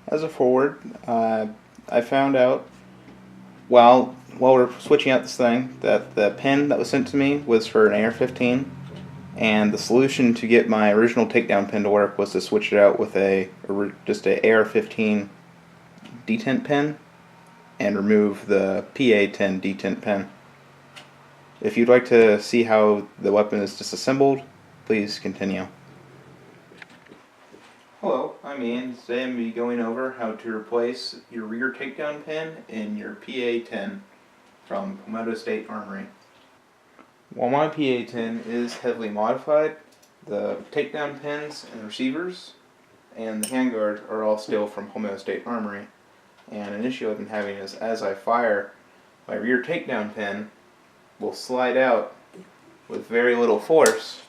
as a forward, I found out while we're switching out this thing that the pin that was sent to me was for an AR-15, and the solution to get my original takedown pin to work was to switch it out with just a AR-15 detent pin and remove the PA10 detent pin. If you'd like to see how the weapon is disassembled, please continue. Hello, I'm Ian. Today I'm going to be going over how to replace your rear takedown pin in your PA10 from Palmetto State Armory. While my PA10 is heavily modified, the takedown pins and receivers and the handguard are all still from Palmetto State Armory. And an issue I've been having is as I fire, my rear takedown pin will slide out with very little force,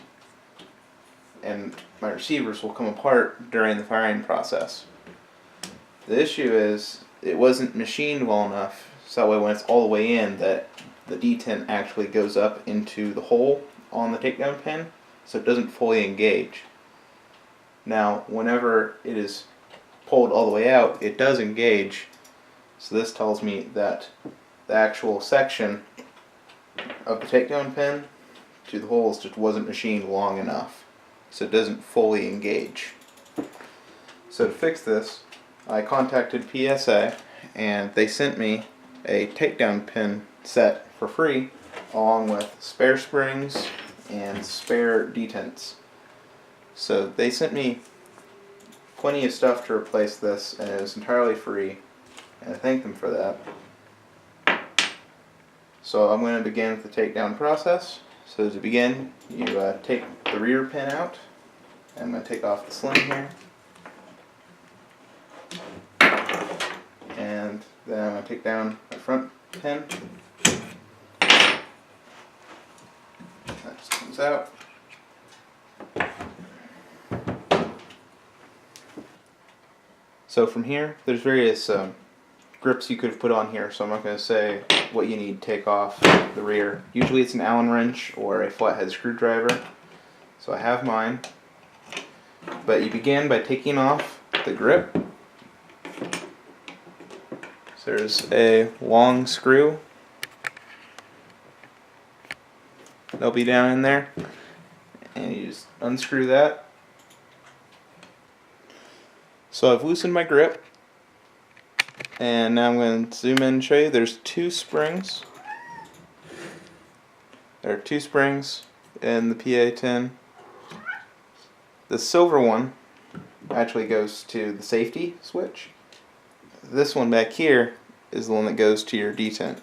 and my receivers will come apart during the firing process. The issue is it wasn't machined well enough, so that way when it's all the way in, that the detent actually goes up into the hole on the takedown pin, so it doesn't fully engage. Now, whenever it is pulled all the way out, it does engage, so this tells me that the actual section of the takedown pin to the holes just wasn't machined long enough, so it doesn't fully engage. So to fix this, I contacted PSA and they sent me a takedown pin set for free along with spare springs and spare detents. So they sent me plenty of stuff to replace this, and it was entirely free, and I thank them for that. So I'm going to begin with the takedown process. So to begin, you take the rear pin out. I'm going to take off the sling here. And then I'm going to take down my front pin. That just comes out. So from here, there's various grips you could have put on here, so I'm not going to say what you need to take off the rear. Usually it's an Allen wrench or a flathead screwdriver. So I have mine. But you begin by taking off the grip. So there's a long screw. They'll be down in there. And you just unscrew that. So I've loosened my grip. And now I'm going to zoom in and show you. There's two springs. There are two springs in the PA10. The silver one actually goes to the safety switch. This one back here is the one that goes to your detent.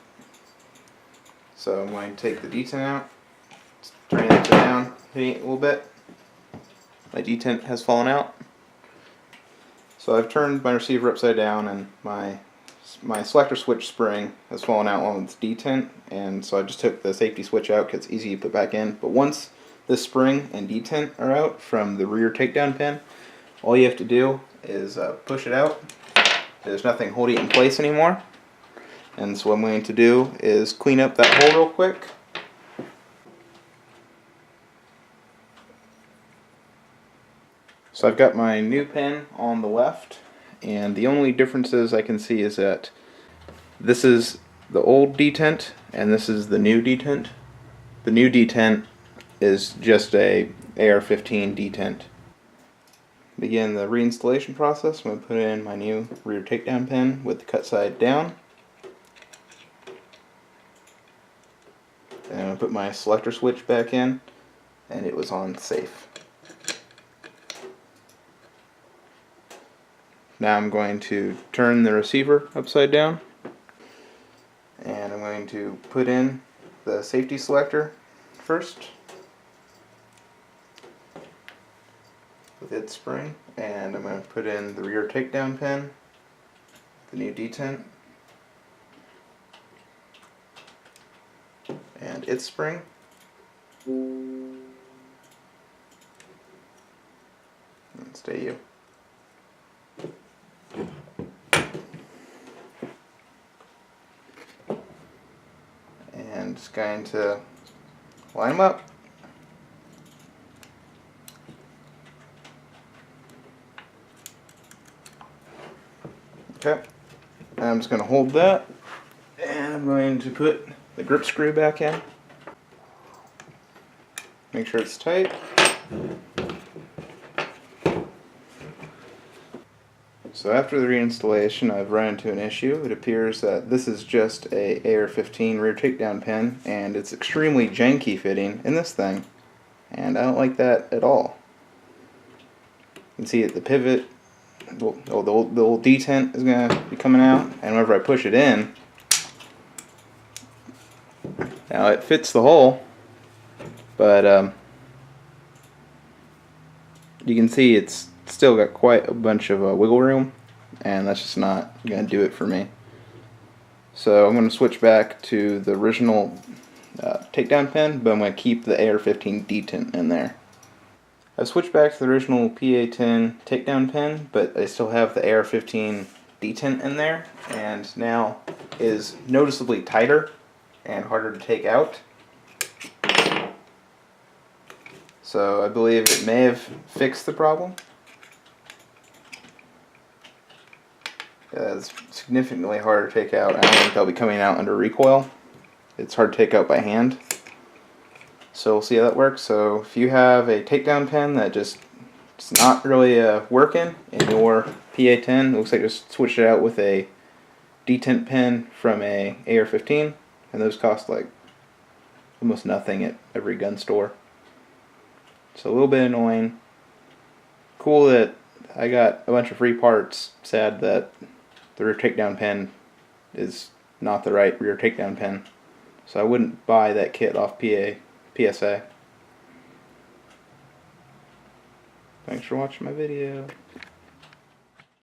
So I'm going to take the detent out, turn it down, hitting it a little bit. My detent has fallen out. So I've turned my receiver upside down, and my selector switch spring has fallen out along with the detent, and so I just took the safety switch out because it's easy to put back in. But once this spring and detent are out from the rear takedown pin, all you have to do is push it out. There's nothing holding it in place anymore. And so what I'm going to do is clean up that hole real quick. So I've got my new pin on the left, and the only differences I can see is that this is the old detent and this is the new detent. The new detent is just a AR-15 detent. Begin the reinstallation process. I'm going to put in my new rear takedown pin with the cut side down. And I'm going to put my selector switch back in, and it was on safe. Now I'm going to turn the receiver upside down, and I'm going to put in the safety selector first with its spring, and I'm going to put in the rear takedown pin, the new detent, and its spring. And stay you. And just going to line them up. Okay, I'm just going to hold that, and I'm going to put the grip screw back in. Make sure it's tight. So after the reinstallation, I've run into an issue. It appears that this is just a AR-15 rear takedown pin, and it's extremely janky fitting in this thing, and I don't like that at all. You can see at the pivot, the old detent is going to be coming out, and whenever I push it in, now it fits the hole, but you can see it's still got quite a bunch of wiggle room, and that's just not going to do it for me. So I'm going to switch back to the original takedown pin, but I'm going to keep the AR-15 detent in there. I've switched back to the original PA10 takedown pin, but I still have the AR-15 detent in there, and now is noticeably tighter and harder to take out. So I believe it may have fixed the problem. It's significantly harder to take out. I don't think they'll be coming out under recoil. It's hard to take out by hand. So we'll see how that works. So if you have a takedown pin that just is not really working in your PA10, it looks like just switch it out with a detent pin from a AR-15, and those cost like almost nothing at every gun store. So a little bit annoying. Cool that I got a bunch of free parts. Sad that the rear takedown pin is not the right rear takedown pin. So I wouldn't buy that kit off PSA. Thanks for watching my video.